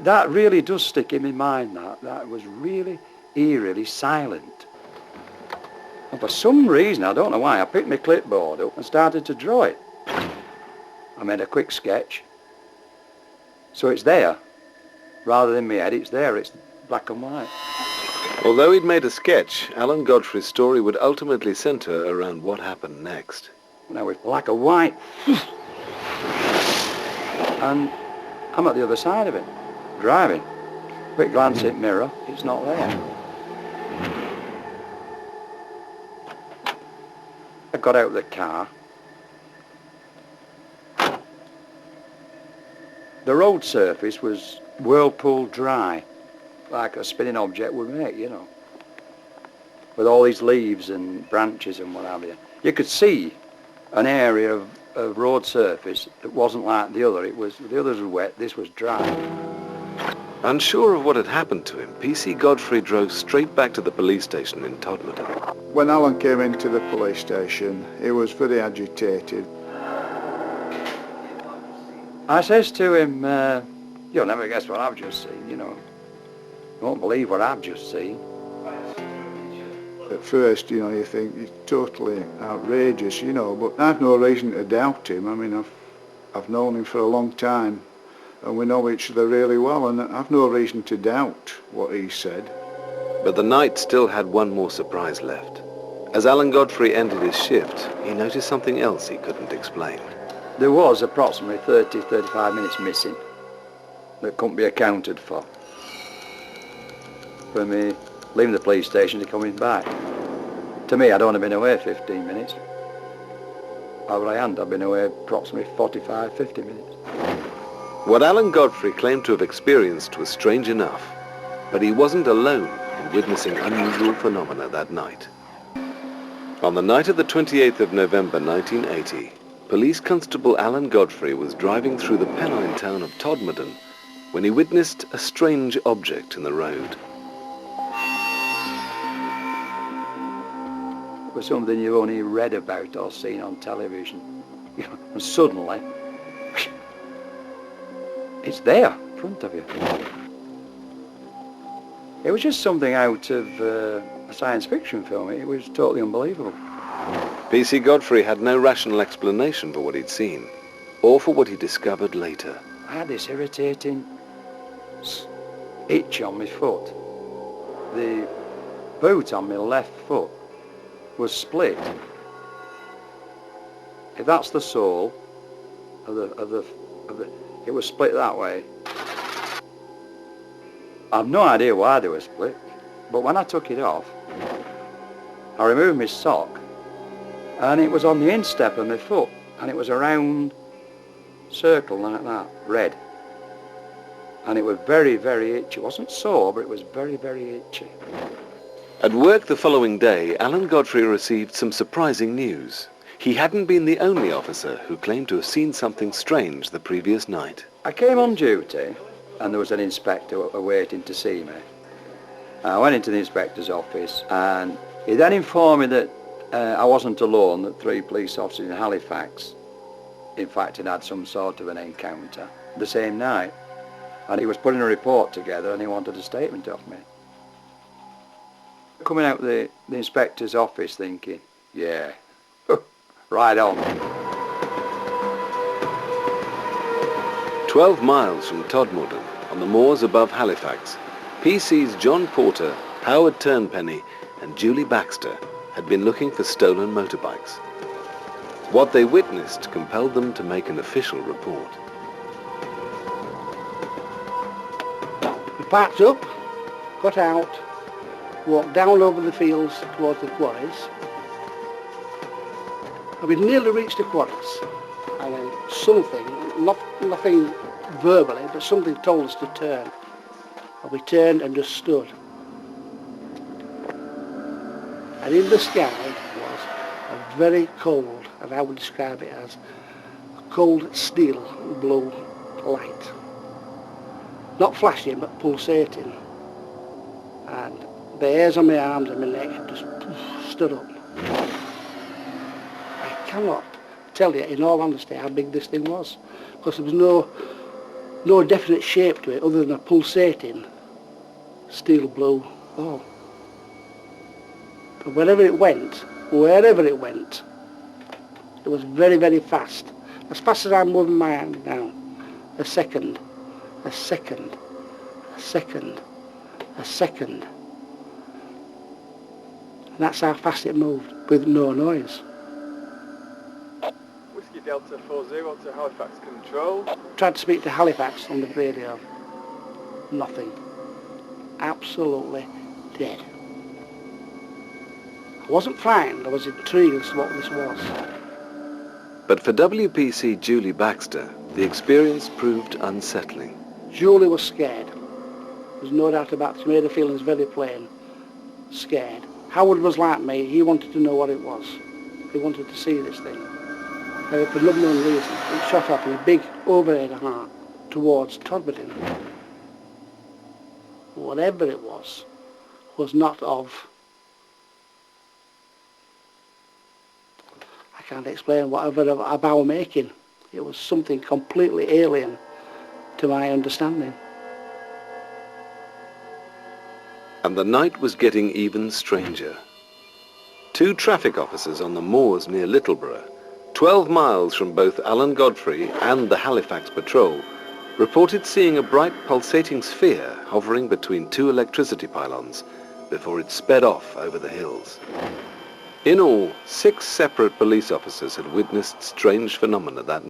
that really does stick in my mind, that was really eerily silent. And for some reason, I don't know why, I picked my clipboard up and started to draw it. I made a quick sketch. So it's there. Rather than my head, it's there, it's black and white. Although he'd made a sketch, Alan Godfrey's story would ultimately centre around what happened next. Now it's black and white. And I'm at the other side of it, driving. Quick glance at mirror, it's not there. I got out of the car. The road surface was whirlpool dry, like a spinning object would make, you know, with all these leaves and branches and what have you. You could see an area of road surface that wasn't like the other. The others were wet, this was dry. Unsure of what had happened to him, PC Godfrey drove straight back to the police station in Todmorden. When Alan came into the police station, he was very agitated. I says to him, you'll never guess what I've just seen, you know. You won't believe what I've just seen. At first, you know, you think it's totally outrageous, you know, but I've no reason to doubt him. I mean, I've known him for a long time, and we know each other really well, and I've no reason to doubt what he said. But the night still had one more surprise left. As Alan Godfrey ended his shift, he noticed something else he couldn't explain. There was approximately 30-35 minutes missing that couldn't be accounted for. For me leaving the police station to coming back. To me, I'd only been away 15 minutes. However I hadn't, I'd been away approximately 45-50 minutes. What Alan Godfrey claimed to have experienced was strange enough, but he wasn't alone in witnessing unusual phenomena that night. On the night of the 28th of November 1980, Police Constable Alan Godfrey was driving through the Pennine town of Todmorden when he witnessed a strange object in the road. It was something you've only read about or seen on television. And suddenly, it's there in front of you. It was just something out of a science fiction film. It was totally unbelievable. PC Godfrey had no rational explanation for what he'd seen, or for what he discovered later. I had this irritating itch on my foot. The boot on my left foot was split. If that's the sole of the it was split that way. I've no idea why they were split, but when I took it off, I removed my sock, and it was on the instep of my foot, and it was a round circle like that, red. And it was very, very itchy. It wasn't sore, but it was very, very itchy. At work the following day, Alan Godfrey received some surprising news. He hadn't been the only officer who claimed to have seen something strange the previous night. I came on duty, and there was an inspector waiting to see me. I went into the inspector's office, and he then informed me that I wasn't alone, that 3 police officers in Halifax, in fact, had some sort of an encounter the same night. And he was putting a report together, and he wanted a statement off me. Coming out the inspector's office thinking, yeah, right on. 12 miles from Todmorden, on the moors above Halifax, PC's John Porter, Howard Turnpenny and Julie Baxter had been looking for stolen motorbikes. What they witnessed compelled them to make an official report. We parked up, got out, walked down over the fields towards the quarries, and we'd nearly reached the quarries, and then something, nothing verbally, but something told us to turn. And we turned and just stood. And in the sky was a very cold, and I would describe it as a cold steel blue light. Not flashing, but pulsating. And the hairs on my arms and my neck just stood up. I cannot tell you, in all honesty, how big this thing was, because there was No definite shape to it other than a pulsating steel blue ball. But wherever it went, it was very, very fast. As fast as I'm moving my hand now. A second, a second, a second, a second. And that's how fast it moved, with no noise. Whiskey Delta 40 to Halifax Control. Tried to speak to Halifax on the radio. Nothing. Absolutely dead. I wasn't frightened, I was intrigued as to what this was. But for WPC Julie Baxter, the experience proved unsettling. Julie was scared. There's no doubt about it. She made her feelings very plain. Scared. Howard was like me. He wanted to know what it was. He wanted to see this thing. And for no known reason, it shot up in a big overhead arc towards Todmorden. Whatever it was not of... I can't explain whatever of our making. It was something completely alien to my understanding. And the night was getting even stranger. 2 traffic officers on the moors near Littleborough, 12 miles from both Alan Godfrey and the Halifax patrol, reported seeing a bright pulsating sphere hovering between 2 electricity pylons before it sped off over the hills. In all, 6 separate police officers had witnessed strange phenomena that night.